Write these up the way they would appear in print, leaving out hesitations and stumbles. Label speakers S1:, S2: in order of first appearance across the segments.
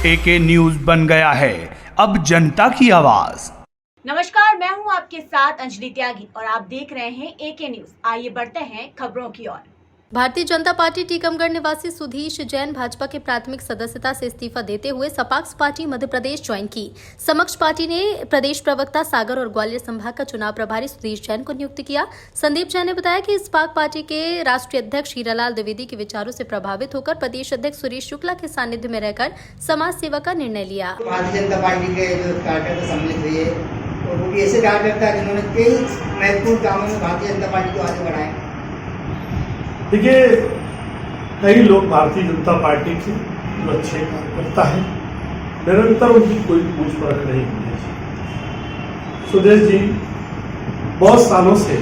S1: एके news बन गया है अब जनता की आवाज।
S2: नमस्कार, मैं हूं आपके साथ अंजलि त्यागी और आप देख रहे हैं एके न्यूज। आइए बढ़ते हैं खबरों की ओर।
S3: भारतीय जनता पार्टी टीकमगढ़ निवासी सुधीश जैन भाजपा के प्राथमिक सदस्यता से इस्तीफा देते हुए सपाक्स पार्टी मध्य प्रदेश ज्वाइन की। समक्ष पार्टी ने प्रदेश प्रवक्ता सागर और ग्वालियर संभाग का चुनाव प्रभारी सुधीश जैन को नियुक्त किया। संदीप जैन ने बताया कि इस्पाक पार्टी के राष्ट्रीय अध्यक्ष हीरालाल द्विवेदी के विचारों से प्रभावित होकर प्रदेश अध्यक्ष सुरेश शुक्ला के सानिध्य में रहकर समाज सेवा का निर्णय लिया।
S4: भारतीय जनता पार्टी के जो कार्यकर्ता सम्मिलित हुए और वो भी ऐसे कार्यकर्ता है जिन्होंने कई महत्वपूर्ण कामों में भारतीय जनता पार्टी को आगे बढ़ाया।
S5: देखिए, कई लोग भारतीय जनता पार्टी के जो अच्छे कार्यकर्ता हैं, निरंतर उनकी कोई पूछ परख नहीं होनी चाहिए। सुदेश जी बहुत सालों से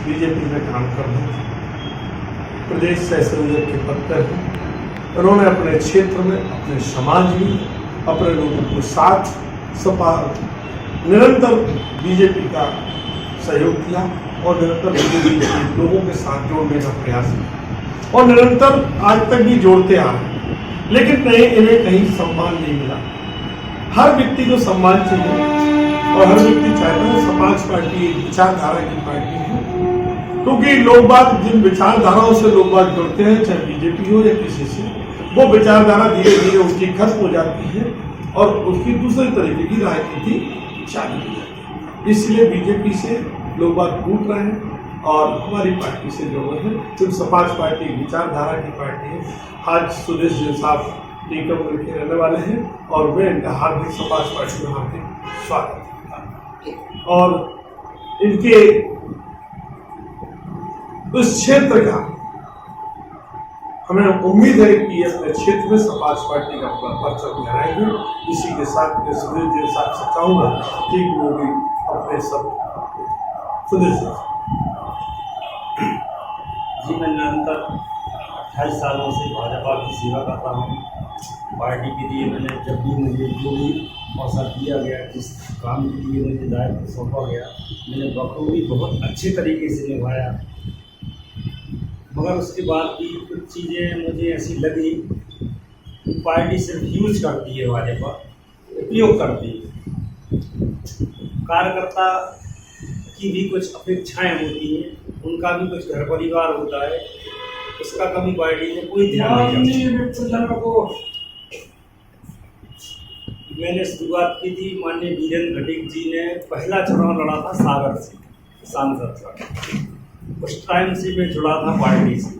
S5: बीजेपी में काम कर रहे हैं, प्रदेश सह संयोजक के पद पर हैं। उन्होंने अपने क्षेत्र में, अपने समाज में, अपने लोगों के साथ सपा निरंतर बीजेपी का सहयोग किया और निरंतर बीजेपी के लोगों के साथ जोड़ने का प्रयास किया और निरंतर आज तक भी जोड़ते आ रहे हैं। लेकिन इन्हें कहीं सम्मान नहीं मिला। हर व्यक्ति को सम्मान चाहिए और हर व्यक्ति चाहता है समाज पार्टी एक विचारधारा की पार्टी है, क्योंकि लोग बात जिन विचारधाराओं से लोग बात जुड़ते हैं, चाहे बीजेपी हो या किसी से, वो विचारधारा धीरे धीरे उनकी खत्म हो जाती है और उसकी दूसरे तरीके की राजनीति चालू हो जाती है। इसलिए बीजेपी से लोग बात टूट रहे हैं और हमारी पार्टी से जो है सिर्फ समाज पार्टी विचारधारा की पार्टी है। आज सुदेश जी साहब टीकमगढ़ के रहने वाले हैं और मैं इनका हार्दिक समाज पार्टी में हार्दिक स्वागत और इनके उस क्षेत्र का हमें उम्मीद है कि अपने क्षेत्र में समाज पार्टी का परचम लहराएंगे। इसी के साथ मैं सुदेश जी साहब से चाहूँगा कि वो भी अपने सब सुदेश
S6: जी, मैं निरंतर 28 सालों से भाजपा की सेवा करता हूँ। पार्टी के लिए मैंने जब भी मुझे जो भी अवसर दिया गया, जिस काम के लिए मुझे दायित्व सौंपा गया, मैंने बखूबी बहुत अच्छे तरीके से निभाया। मगर उसके बाद भी कुछ चीज़ें मुझे ऐसी लगी कि पार्टी सिर्फ यूज करती है, भाजपा उपयोग करती है। कार्यकर्ता की भी कुछ अपेक्षाएं होती हैं, उनका भी कुछ घर परिवार होता है, उसका कभी पार्टी ने कोई ध्यान नहीं रखा। मैंने शुरुआत की थी, माननीय वीरेंद्र घटिक जी ने पहला चुनाव लड़ा था सागर से सांसद का। उस टाइम से मैं जुड़ा था पार्टी से,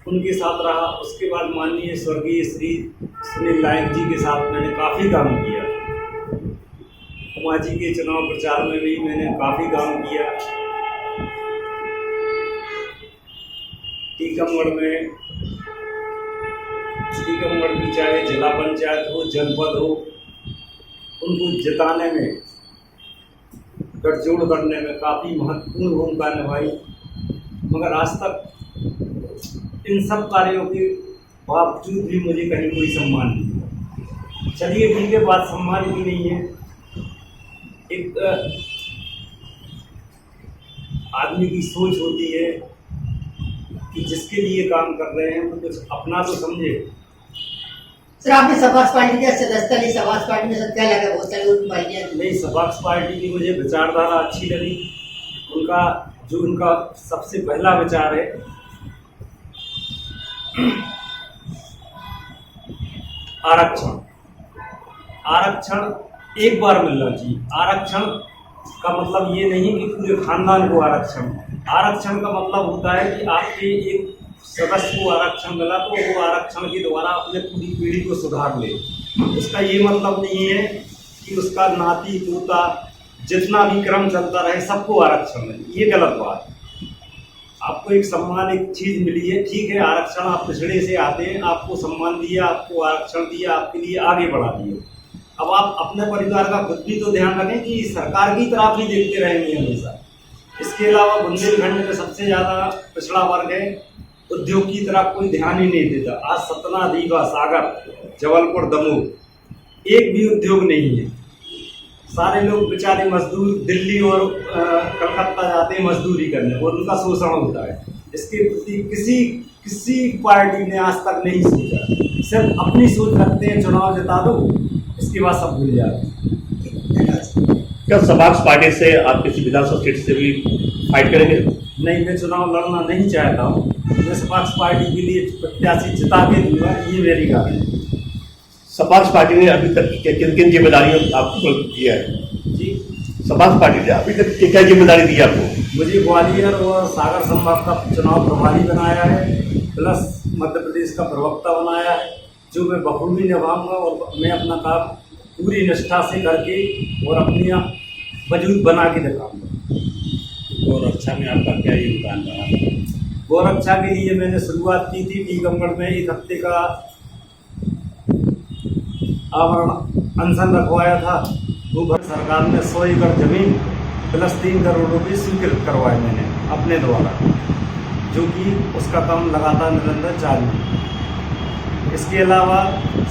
S6: उनके साथ रहा। उसके बाद माननीय स्वर्गीय श्री सुनील नायक जी के साथ मैंने काफ़ी काम किया। उमा जी के चुनाव प्रचार में भी मैंने काफ़ी काम किया। टीकमगढ़ की चाहे जिला पंचायत हो, जनपद हो, उनको जिताने में, गठजोड़ करने में काफ़ी महत्वपूर्ण भूमिका निभाई। मगर आज तक इन सब कार्यों के बावजूद भी मुझे कहीं कोई सम्मान नहीं मिला। चलिए ठीक है, बात सम्मान की नहीं है। एक आदमी की सोच होती है कि जिसके लिए काम कर रहे हैं वो कुछ अपना तो समझे।
S4: सर, आपने सपाक्स पार्टी का सदस्यता ली, सपाक्स पार्टी में सब क्या लगा? बहुत सारी उनकी पार्टियाँ
S6: नहीं, सपाक्स पार्टी की मुझे विचारधारा अच्छी लगी। उनका सबसे पहला विचार है आरक्षण। आरक्षण एक बार मिलना चाहिए। आरक्षण का मतलब ये नहीं कि पूरे खानदान को आरक्षण। आरक्षण का मतलब होता है कि आपके एक सदस्य को आरक्षण मिला तो वो आरक्षण के द्वारा अपने पूरी पीढ़ी को सुधार ले। उसका ये मतलब नहीं है कि उसका नाती पोता जितना भी क्रम चलता रहे सबको आरक्षण मिले, ये गलत बात है। आपको एक सम्मान, एक चीज़ मिली है, ठीक है, आरक्षण आप पिछड़े से आते हैं, आपको सम्मान दिया, आपको आरक्षण दिया, आपके लिए आगे बढ़ा दिया। अब आप अपने परिवार का खुद भी तो ध्यान रखें कि सरकार की तरफ ही देखते रहेंगे हमेशा। इसके अलावा बुंदेलखंड में सबसे ज़्यादा पिछड़ा वर्ग है, उद्योग की तरफ कोई ध्यान ही नहीं देता। आज सतना, रीवा, सागर, जबलपुर, दमोह एक भी उद्योग नहीं है। सारे लोग बेचारे मजदूर दिल्ली और कलकत्ता जाते हैं मजदूरी करने और उनका शोषण होता है। इसके प्रति किसी पार्टी ने आज तक नहीं सोचा। सिर्फ अपनी सोच रखते हैं, चुनाव जिता दो, इसके बाद सब भूल जाते हैं।
S5: क्या सपाक्स पार्टी से आप किसी विधानसभा सीट से भी फाइट करेंगे?
S6: नहीं, मैं चुनाव लड़ना नहीं चाहता हूँ। मैं सपाक्स पार्टी के लिए प्रत्याशी जिता के दूंगा, ये मेरी गारंटी है।
S5: सपाक्स पार्टी ने अभी तक किन किन जिम्मेदारियों आपको दिया है?
S6: जी,
S5: सपाक्स पार्टी ने अभी तक क्या जिम्मेदारी दी आपको?
S6: मुझे ग्वालियर और सागर संभाग का चुनाव प्रभारी बनाया है, प्लस मध्य प्रदेश का प्रवक्ता बनाया है, जो मैं बखूबी निभाऊंगा और मैं अपना काम पूरी निष्ठा से करके और अपनी वजूद बना के दिखाऊंगा।
S5: गोरक्षा में आपका क्या योगदान रहा?
S6: गोरक्षा के लिए मैंने शुरुआत की थी टीकमगढ़ में, 1 हफ्ते का आवरण अनशन रखवाया था। वो सरकार ने 100 एकड़ जमीन प्लस 3 करोड़ रुपये स्वीकृत करवाए मैंने अपने द्वारा, जो कि उसका काम लगातार निरंतर चालू है। इसके अलावा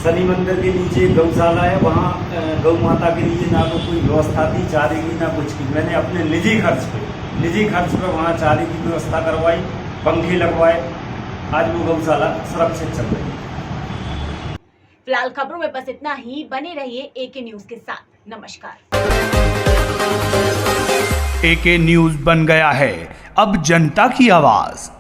S6: शनि मंदिर के नीचे गौशाला है, वहाँ गौ माता के लिए ना तो कोई व्यवस्था थी चारे की ना कुछ की। मैंने अपने निजी खर्च पे वहाँ चारे की व्यवस्था करवाई, पंखे लगवाए। आज वो गौशाला सुरक्षित चल रही है।
S2: फिलहाल खबरों में बस इतना ही। बने रहिए एके न्यूज के साथ। नमस्कार।
S1: एके न्यूज बन गया है अब जनता की आवाज।